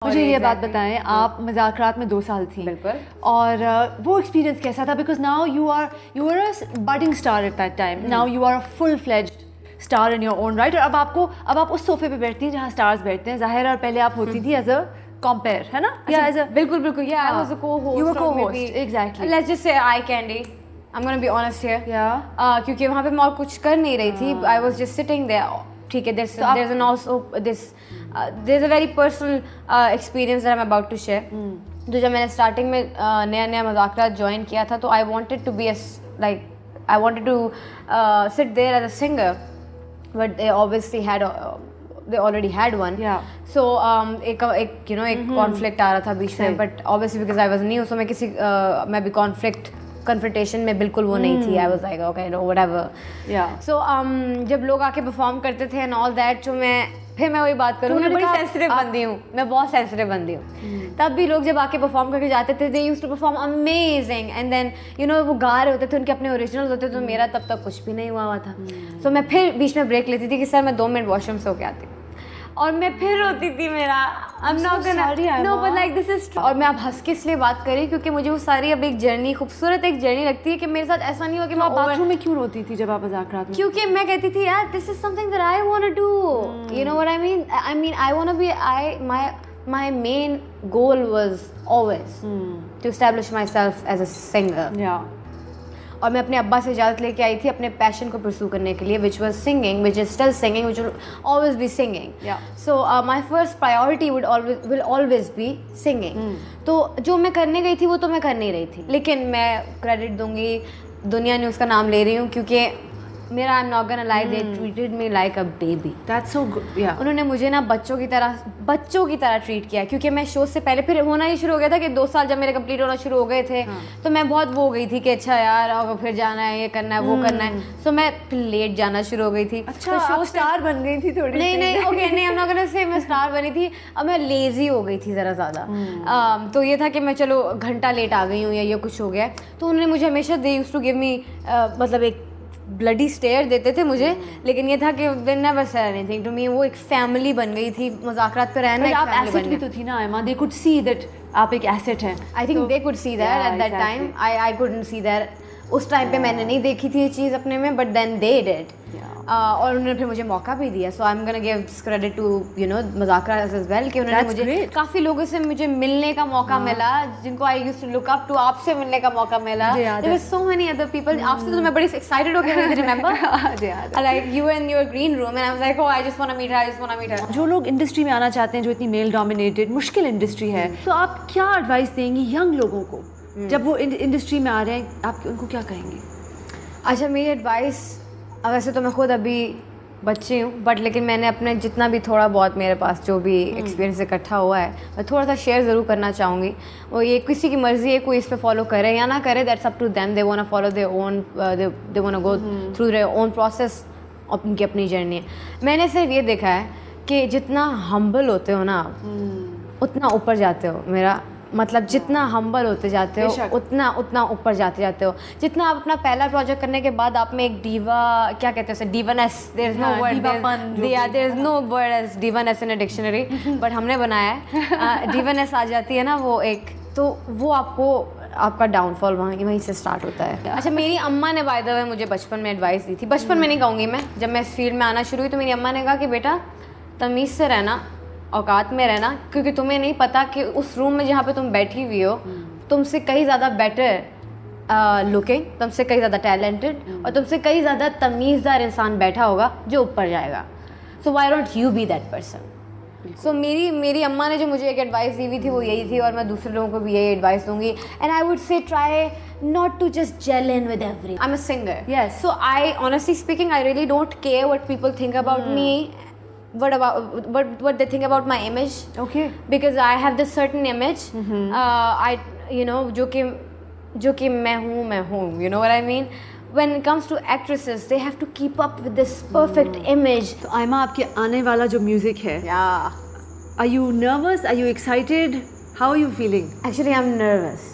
मुझे ये बात बताएं, आप मज़ाकरात में 2 साल थी। बिल्कुल। और वो एक्सपीरियंस कैसा था? Because now you are a budding star at that time, now you are a full fledged star in your own right. और अब आप उस सोफे पे बैठती हैं जहाँ स्टार्स बैठते हैं, ज़ाहिर है। और पहले आप होती थी एज अ कंपेयर, है ना? या एज अ बिल्कुल या I was a co-host. You were co-host, exactly. Let's just say eye candy. I'm gonna be honest here. Yeah. क्योंकि वहाँ पे मैं और कुछ कर नहीं रही थी. I was just sitting there. ठीक है, there's an also this there's a very personal experience that I'm about to share. तो जब मैंने स्टार्टिंग में नया मज़ाकरात ज्वाइन किया था, तो I wanted to be I wanted to sit there as a singer, but they obviously they already had one. Yeah. So एक conflict आ रहा था बीच में, but obviously because I was new, so मैं भी confrontation में बिल्कुल वो नहीं थी. I was like okay, no, whatever. Yeah. So जब लोग आके परफॉर्म करते थे and all that, तो मैं वही बात करूँ, मैं बड़ी सेंसिटिव बंदी हूँ, मैं बहुत सेंसिटिव बंदी हूँ. तब भी लोग जब आके परफॉर्म करके जाते थे, they used to perform amazing, and then वो गा रहे होते थे, उनके अपने ओरिजिनल होते थे, तो मेरा तब तक कुछ भी नहीं हुआ था. So मैं फिर बीच में ब्रेक लेती थी कि सर मैं 2 मिनट वॉशरूम से होके आती हूँ, और मैं फिर रोती थी. I'm not gonna no, but like this is true. और मैं अब हंस के इसलिए बात करी क्योंकि मुझे वो सारी अब एक जर्नी, खूबसूरत एक जर्नी लगती है कि मेरे साथ ऐसा नहीं हुआ कि मैं बाथरूम में क्यों रोती थी जब आप मज़ाकरात में? क्योंकि मैं कहती थी यार this is something that I want to do. You know what I mean? I mean I want to be my main goal was always to establish myself as a singer. Yeah. और मैं अपने अब्बा से इजाज़त लेके आई थी अपने passion को परस्यू करने के लिए, which was singing, which is still singing, which will always be singing. Yeah. So my first priority will always be singing. तो जो मैं करने गई थी वो तो मैं कर नहीं रही थी, लेकिन मैं क्रेडिट दूंगी दुनिया ने उसका नाम ले रही हूँ क्योंकि मेरा I'm not gonna lie, they treated me like a baby. That's so good. Yeah. उन्होंने मुझे ना बच्चों की तरह ट्रीट किया, क्योंकि मैं शो से पहले फिर होना ही शुरू हो गया था कि 2 साल जब मेरे कंप्लीट होना शुरू हो गए थे, तो मैं बहुत वो हो गई थी कि अच्छा यार और फिर जाना है, ये करना है, वो करना है. सो मैं फिर लेट जाना शुरू हो गई थी. अच्छा, तो शो स्टार बन गई थी थोड़ी? नहीं ओके, नहीं I'm not gonna say मैं स्टार बनी थी. अब मैं लेजी हो गई थी ज़रा ज़्यादा. तो ये था कि मैं चलो घंटा लेट आ गई हूँ या ये कुछ हो गया. तो उन्होंने मुझे हमेशा they used to give me मतलब एक ब्लडी स्टेयर देते थे मुझे, लेकिन ये था कि they never said anything to me. वो एक फैमिली बन गई थी, मज़ाकरात पे रहना. आप एसेट भी तो थी ना एमा, they could see that आप एक एसेट हैं. I think they could see that at that time. I couldn't see that. उस टाइम पे मैंने नहीं देखी थी ये चीज़ अपने में, but then they did. और उन्होंने फिर मुझे मौका भी दिया. So I'm gonna give credit to मज़ाकरात as well कि उन्होंने मुझे काफ़ी लोगों से मुझे मिलने का मौका मिला, जिनको I used to look up to. आपसे मिलने का मौका मिला. There were so many other people. आपसे तो मैं बड़ी excited हो गई थी, remember? Like you in your green room and I was like, oh, I just want to meet her. जो लोग इंडस्ट्री में आना चाहते हैं, जो इतनी मेल डोमिनेटेड मुश्किल इंडस्ट्री है, तो आप क्या एडवाइस देंगी यंग लोगों को जब वो इंडस्ट्री में आ रहे हैं? आप उनको क्या कहेंगे? अच्छा, मेरी एडवाइस, वैसे तो मैं खुद अभी बच्ची हूँ, बट लेकिन मैंने अपने जितना भी थोड़ा बहुत मेरे पास जो भी एक्सपीरियंस इकट्ठा हुआ है, मैं थोड़ा सा शेयर ज़रूर करना चाहूँगी. वो ये किसी की मर्ज़ी है, कोई इस पर फॉलो करे या ना करे, that's up to them. They want to follow their own, they want to go through their own process. उनकी अपनी जर्नी है. मैंने सिर्फ ये देखा है कि जितना हम्बल होते हो ना आप, उतना ऊपर जाते हो. मेरा मतलब जितना हम्बल होते जाते हो उतना ऊपर जाते हो. जितना आप अपना पहला प्रोजेक्ट करने के बाद आप में एक डीवा, क्या कहते हैं, divaness, there is no word, there is no word as divaness in a dictionary, but हमने बनाया है. डीवानेस आ जाती है ना वो एक, तो वो आपका डाउनफॉल वहीं से स्टार्ट होता है. अच्छा, मेरी अम्मा ने बाय द वे मुझे बचपन में एडवाइस दी थी. बचपन में नहीं कहूँगी मैं, जब मैं इस फील्ड में आना शुरू हुई तो मेरी अम्मा ने कहा कि बेटा तमीज़ से रहना, औकात में रहना, क्योंकि तुम्हें नहीं पता कि उस रूम में जहाँ पे तुम बैठी हुई हो, तुमसे कहीं ज़्यादा बेटर लुकिंग, तुमसे कहीं ज़्यादा टैलेंटेड और तुमसे कहीं ज़्यादा तमीज़दार इंसान बैठा होगा जो ऊपर जाएगा. So why don't you be that person? So मेरी अम्मा ने जो मुझे एक एडवाइस दी हुई थी वो यही थी, और मैं दूसरे लोगों को भी यही एडवाइस दूंगी. And I would say try not to just gel in with everyone. I'm a singer. Yes. So I, honestly speaking, I really don't care what people think about me. What they think about my image. Okay. Because I have this certain image. जो कि मैं हूँ. You know what I mean? When it comes to actresses, they have to keep up with this perfect image. तो आयमा, आपके आने वाला जो music है, are you nervous? Are you excited? How are you feeling? Actually, I'm nervous.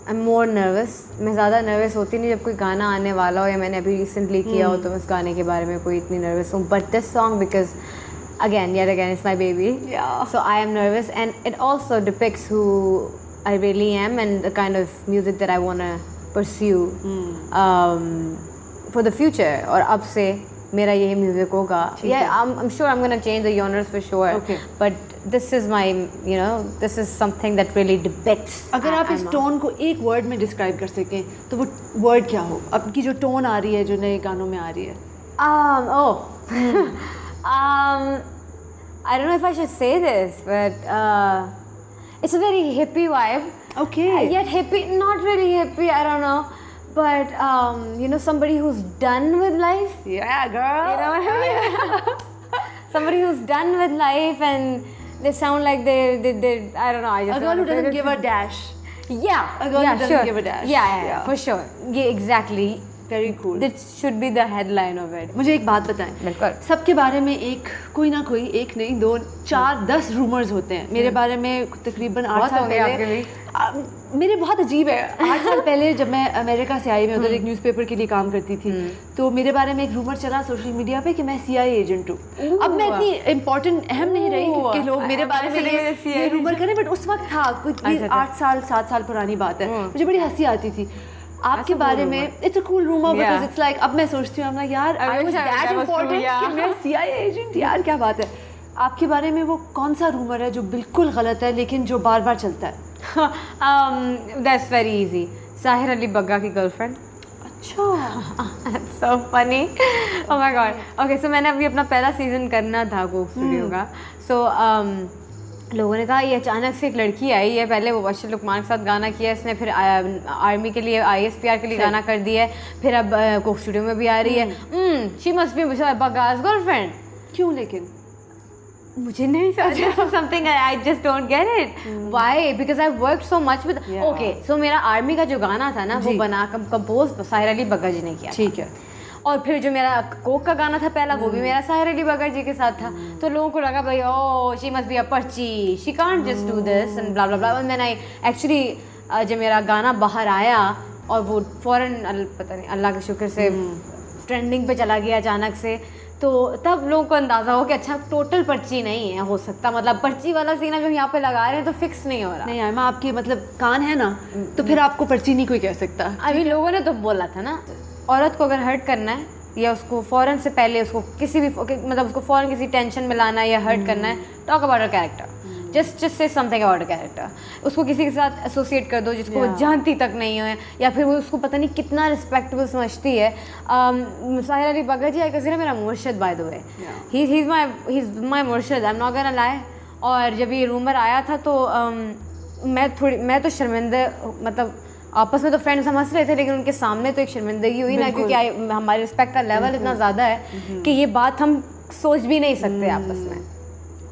I'm more nervous. मैं ज़्यादा nervous होती नहीं जब कोई गाना आने वाला हो या मैंने अभी रिसेंटली किया हो, तो मैं उस गाने के बारे में कोई इतनी नर्वस हूँ. But this song, because again, yet again, it's my baby. Yeah. So I am nervous, and it also depicts who I really am and the kind of music that I want to pursue for the future. और अब से मेरा यही music होगा. Yeah, I'm sure I'm gonna change the genres for sure. Okay. But this is my, you know, this is something that really depicts. अगर आप इस tone को एक वर्ड में डिस्क्राइब कर सकें तो वो वर्ड क्या हो? आपकी जो टोन आ रही है, जो नए गानों में आ रही है. I don't know if I should say this, but it's a very hippie vibe. Okay. Yet hippie, not really hippie, I don't know. But, you know, somebody who's done with life. Yeah, girl. You know what I mean? Somebody who's done with life and they sound like they I don't know. I just A girl who doesn't give a dash. Yeah. A girl who doesn't sure. give a dash. Yeah, for sure. Yeah, exactly. Very cool. That should be the headline of it. मुझे एक बात बताएं. बिल्कुल. सबके बारे में एक कोई ना कोई, एक नहीं, 2, 4, 10 रूमर्स होते हैं. मेरे बारे में तकरीबन 8 साल पहले मेरे बहुत अजीब है. 8 साल पहले जब मैं अमेरिका से आई, मैं उधर एक न्यूज़पेपर के लिए काम करती थी, तो मेरे बारे में एक रूमर चला सोशल मीडिया पे कि मैं CIA एजेंट हूँ. अब मैं इतनी इम्पोर्टेंट अहम नहीं रही कि लोग मेरे बारे में ये रूमर करें, बट उस वक्त था कुछ 8 साल 7 साल पुरानी बात है. मुझे बड़ी हंसी आती थी. आपके बारे में it's a cool rumour because it's like, अब मैं सोचती हूँ यार आई वाज दैट इम्पोर्टेंट कि मैं CIA एजेंट, यार क्या बात है. आपके बारे में वो कौन सा रूमर है जो बिल्कुल गलत है लेकिन जो बार बार चलता है? That's very easy. Sahir Ali Bagga की गर्लफ्रेंड. अच्छा. That's so funny. Oh my god. Okay, so मैंने अभी अपना पहला सीजन करना था कोक स्टूडियो का. So लोगों ने कहा ये अचानक से एक लड़की आई है, पहले वो अरशद लुकमान के साथ गाना किया इसने, फिर आर्मी के लिए ISPR के लिए गाना कर दिया है, फिर अब कोक स्टूडियो में भी आ रही है. She must be Bagga's girlfriend. क्यों लेकिन? मुझे नहीं समझ. Something I just don't get it. Why? Because I work so much with. Okay, so मेरा आर्मी का जो गाना था ना वो बना कंपोज साहिर अली बग्गा जी ने किया. ठीक है. और फिर जो मेरा कोक का गाना था पहला, वो भी मेरा साहिर अली बग्गा जी के साथ था. तो लोगों को लगा भाई ओ शी मस्ट बी अ पर्ची, she can't just do this and blah blah blah. And then I actually जब मेरा गाना बाहर आया और वो फौरन पता नहीं अल्लाह के शुक्र से ट्रेंडिंग पे चला गया अचानक से, तो तब लोगों को अंदाज़ा हो कि अच्छा टोटल पर्ची नहीं है हो सकता, मतलब पर्ची वाला सीन जो हम यहाँ पे लगा रहे हैं तो फिक्स नहीं हो रहा. नहीं यार, मैं आपके मतलब कान है ना, तो फिर आपको पर्ची नहीं कोई कह सकता. अभी लोगों ने तो बोला था ना, औरत को अगर हर्ट करना है या उसको फ़ौरन से पहले उसको किसी भी मतलब उसको फ़ौरन किसी टेंशन में लाना है या हर्ट करना है, talk about a character. Just say something about a character. उसको किसी के साथ एसोसिएट कर दो जिसको वो जानती तक नहीं है, या फिर वो उसको पता नहीं कितना रिस्पेक्टेबल समझती है. साहिर अली बग्गा जी आई कंसीडर मेरा मुर्शिद by the way. He is my मुर्शिद, I am not gonna lie. और जब ये रूमर आया था तो मैं तो शर्मिंदा, मतलब आपस में तो फ्रेंड्स हम हंस रहे थे लेकिन उनके सामने तो एक शर्मिंदगी हुई ना, क्योंकि हमारी रिस्पेक्ट का लेवल इतना ज़्यादा है कि ये बात हम सोच भी नहीं सकते आपस में.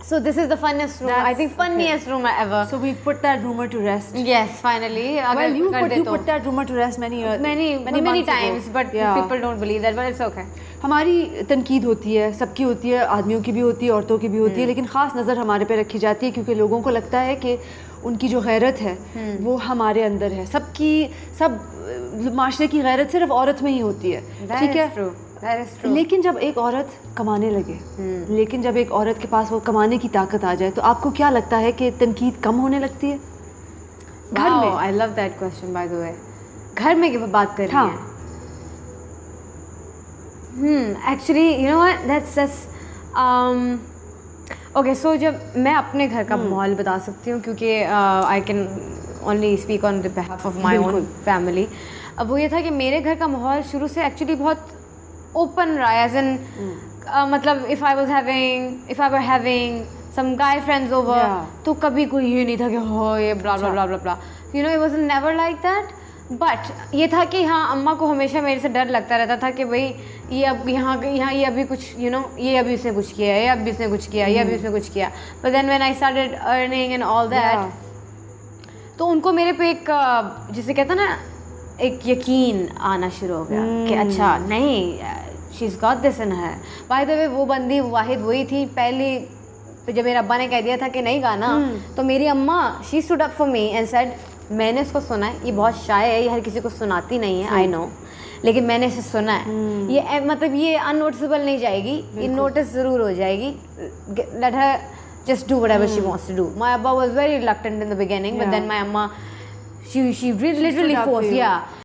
So this is the funniest room. I think funniest room ever. So we've put that rumor to rest. Yes, finally. Well, you put that rumor to rest many times, but people don't believe that. But it's okay. हमारी तनकीद होती है, सबकी होती है, आदमियों की भी होती है, औरतों की भी होती है, लेकिन ख़ास नज़र हमारे पे रखी जाती है क्योंकि लोगों को लगता है कि उनकी जो गैरत है वो हमारे अंदर है. सब माशरे की गैरत सिर्फ औरत में ही होती है. ठीक है. लेकिन जब एक औरत कमाने लगे, लेकिन जब एक औरत के पास वो कमाने की ताकत आ जाए तो आपको क्या लगता है कि तनकीद कम होने लगती है घर में? I love that question by the way. घर में की बात कर रही हैं. Actually you know what, that's okay. So जब मैं अपने घर का माहौल बता सकती हूँ क्योंकि I can only speak on the behalf of my own family. अब वो ये था कि मेरे घर का माहौल शुरू से एक्चुअली बहुत ओपन रहा, एज इन मतलब if I were having some guy friends over, तो कभी कोई ये नहीं था कि हो ये blah blah blah blah blah, you know, it was never like that. But ये था कि हाँ, अम्मा को हमेशा मेरे से डर लगता रहता था कि भाई ये अब यहाँ ये अभी कुछ यू नो ये अभी उसने कुछ किया, ये अभी उसने कुछ किया, ये अभी उसने कुछ किया. But then when I started earning and all that, तो उनको मेरे पे एक जिसे कहता ना एक यकीन आना शुरू हो गया कि अच्छा नहीं, she is got this in her. Bye the वे वो बंदी वाहिद वही थी पहली, जब मेरे अब्बा ने कह दिया था कि नहीं गाना, तो मेरी अम्मा she stood up for me and said मैंने इसको सुना है, ये बहुत शाय है, ये हर किसी को सुनाती नहीं है, आई नो, लेकिन मैंने इसे सुना है, ये मतलब ये अननोटिसेबल नहीं जाएगी, ये नोटिस ज़रूर हो जाएगी. Let her just do whatever she wants to do. My abba was very reluctant in the beginning, but then my amma, she literally stood up for forced, you. yeah.